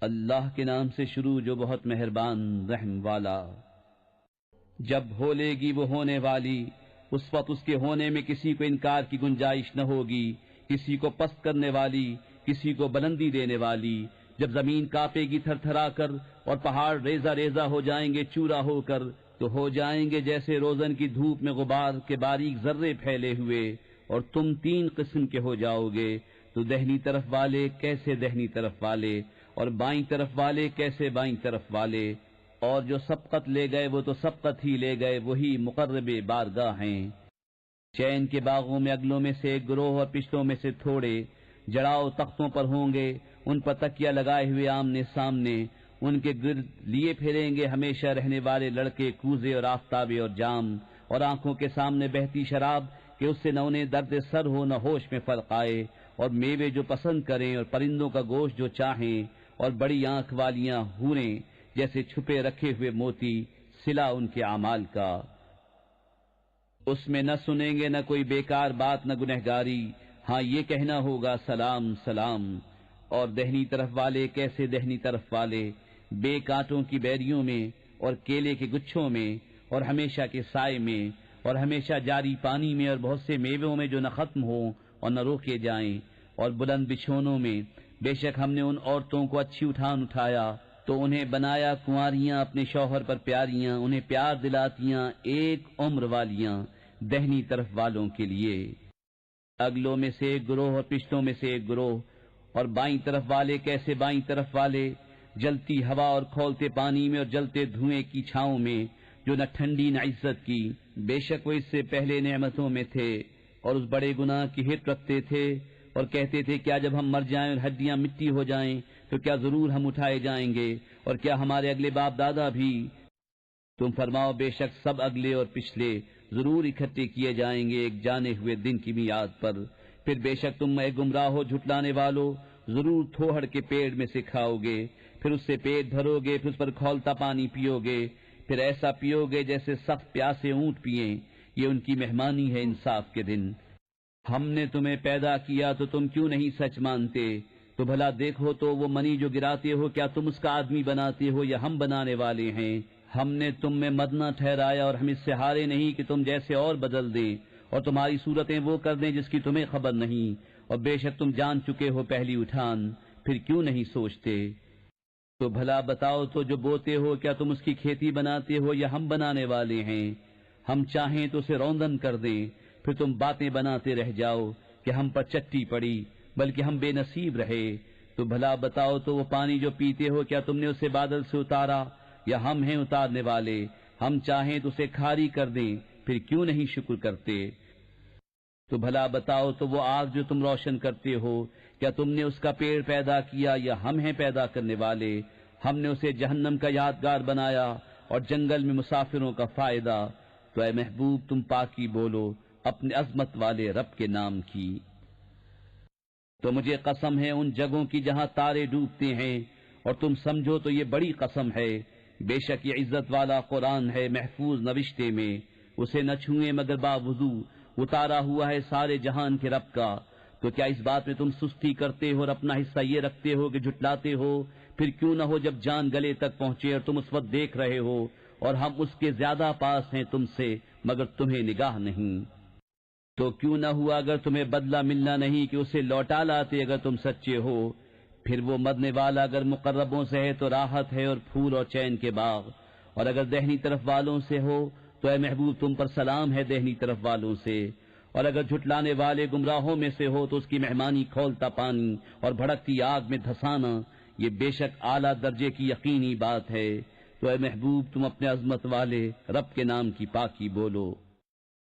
اللہ کے نام سے شروع جو بہت مہربان رحم والا۔ جب ہولے گی وہ ہونے والی، اس وقت اس کے ہونے میں کسی کو انکار کی گنجائش نہ ہوگی، کسی کو پست کرنے والی، کسی کو بلندی دینے والی۔ جب زمین کانپے گی تھر تھرا کر اور پہاڑ ریزہ ریزہ ہو جائیں گے چورا ہو کر، تو ہو جائیں گے جیسے روزن کی دھوپ میں غبار کے باریک ذرے پھیلے ہوئے، اور تم تین قسم کے ہو جاؤ گے، تو دہنی طرف والے کیسے دہنی طرف والے، اور بائیں طرف والے کیسے بائیں طرف والے۔ اور جو سبقت لے گئے وہ تو سبقت ہی لے گئے، وہی مقرب بارگاہ ہیں۔ چین کے باغوں میں اگلوں میں سے ایک گروہ اور پچھلوں میں سے تھوڑے، جڑاؤ تختوں پر ہوں گے، ان پر تکیہ لگائے ہوئے آمنے سامنے، ان کے گرد لیے پھریں گے ہمیشہ رہنے والے لڑکے کوزے اور آفتابے اور جام، اور آنکھوں کے سامنے بہتی شراب کہ اس سے نہ انہیں درد سر ہو نہ ہوش میں فرق آئے، اور میوے جو پسند کریں اور پرندوں کا گوشت جو چاہیں، اور بڑی آنکھ والیاں حوریں جیسے چھپے رکھے ہوئے موتی، صلہ ان کے اعمال کا۔ اس میں نہ سنیں گے نہ کوئی بیکار بات نہ گنہگاری، ہاں یہ کہنا ہوگا سلام سلام۔ اور دہنی طرف والے کیسے دہنی طرف والے، بے کانٹوں کی بیریوں میں اور کیلے کے گچھوں میں اور ہمیشہ کے سائے میں اور ہمیشہ جاری پانی میں اور بہت سے میووں میں جو نہ ختم ہوں اور نہ روکے جائیں، اور بلند بچھونوں میں۔ بے شک ہم نے ان عورتوں کو اچھی اٹھایا تو انہیں بنایا کنواریاں اپنے شوہر پر پیاریاں، انہیں پیار دلاتیاں ایک عمر والیاں، دہنی طرف والوں کے لیے۔ اگلوں میں سے ایک گروہ اور پچھلوں میں سے ایک گروہ، اور بائیں طرف والے کیسے بائیں طرف والے، جلتی ہوا اور کھولتے پانی میں اور جلتے دھوئیں کی چھاؤں میں، جو نہ ٹھنڈی نہ عزت کی۔ بے شک وہ اس سے پہلے نعمتوں میں تھے اور اس بڑے گناہ کی ہٹ رکھتے تھے، اور کہتے تھے کیا جب ہم مر جائیں اور ہڈیاں مٹی ہو جائیں تو کیا ضرور ہم اٹھائے جائیں گے، اور کیا ہمارے اگلے باپ دادا بھی؟ تم فرماؤ بے شک سب اگلے اور پچھلے ضرور اکٹھے کیے جائیں گے ایک جانے ہوئے دن کی میعاد پر۔ پھر بے شک تم اے گمراہ ہو جھٹلانے والو، ضرور تھوہڑ کے پیڑ میں سے کھاؤ گے، پھر اس سے پیٹ بھرو گے، پھر اس پر کھولتا پانی پیو گے، پھر ایسا پیو گے جیسے سخت پیاسے اونٹ پئیں۔ یہ ان کی مہمانی ہے انصاف کے دن۔ ہم نے تمہیں پیدا کیا تو تم کیوں نہیں سچ مانتے؟ تو بھلا دیکھو تو وہ منی جو گراتے ہو کیا تم اس کا آدمی بناتے ہو یا ہم بنانے والے ہیں؟ ہم نے تم میں مدنہ ٹھہرایا اور ہم اس سے ہارے نہیں کہ تم جیسے اور بدل دیں اور تمہاری صورتیں وہ کر دیں جس کی تمہیں خبر نہیں، اور بے شک تم جان چکے ہو پہلی اٹھان، پھر کیوں نہیں سوچتے؟ تو بھلا بتاؤ تو جو بوتے ہو کیا تم اس کی کھیتی بناتے ہو یا ہم بنانے والے ہیں؟ ہم چاہیں تو اسے روندن کر دیں، پھر تم باتیں بناتے رہ جاؤ کہ ہم پر چٹی پڑی، بلکہ ہم بے نصیب رہے۔ تو بھلا بتاؤ تو وہ پانی جو پیتے ہو کیا تم نے اسے بادل سے اتارا یا ہم ہیں اتارنے والے؟ ہم چاہیں تو اسے کھاری کر دیں، پھر کیوں نہیں شکر کرتے؟ تو بھلا بتاؤ تو وہ آگ جو تم روشن کرتے ہو کیا تم نے اس کا پیڑ پیدا کیا یا ہم ہیں پیدا کرنے والے؟ ہم نے اسے جہنم کا یادگار بنایا اور جنگل میں مسافروں کا فائدہ۔ تو اے محبوب تم پاکی بولو اپنے عظمت والے رب کے نام کی۔ تو مجھے قسم ہے ان جگہوں کی جہاں تارے ڈوبتے ہیں، اور تم سمجھو تو یہ بڑی قسم ہے۔ بے شک یہ عزت والا قرآن ہے محفوظ نوشتے میں، اسے نہ چھوئیں مگر باوضو، اتارا ہوا ہے سارے جہان کے رب کا۔ تو کیا اس بات میں تم سستی کرتے ہو اور اپنا حصہ یہ رکھتے ہو کہ جھٹلاتے ہو؟ پھر کیوں نہ ہو جب جان گلے تک پہنچے اور تم اس وقت دیکھ رہے ہو، اور ہم اس کے زیادہ پاس ہیں تم سے مگر تمہیں نگاہ نہیں۔ تو کیوں نہ ہوا اگر تمہیں بدلہ ملنا نہیں کہ اسے لوٹا لاتے اگر تم سچے ہو؟ پھر وہ مرنے والا اگر مقربوں سے ہے تو راحت ہے اور پھول اور چین کے باغ، اور اگر دہنی طرف والوں سے ہو تو اے محبوب تم پر سلام ہے دہنی طرف والوں سے، اور اگر جھٹلانے والے گمراہوں میں سے ہو تو اس کی مہمانی کھولتا پانی اور بھڑکتی آگ میں دھسانا، یہ بے شک اعلیٰ درجے کی یقینی بات ہے۔ تو اے محبوب تم اپنے عظمت والے رب کے نام کی پاکی بولو۔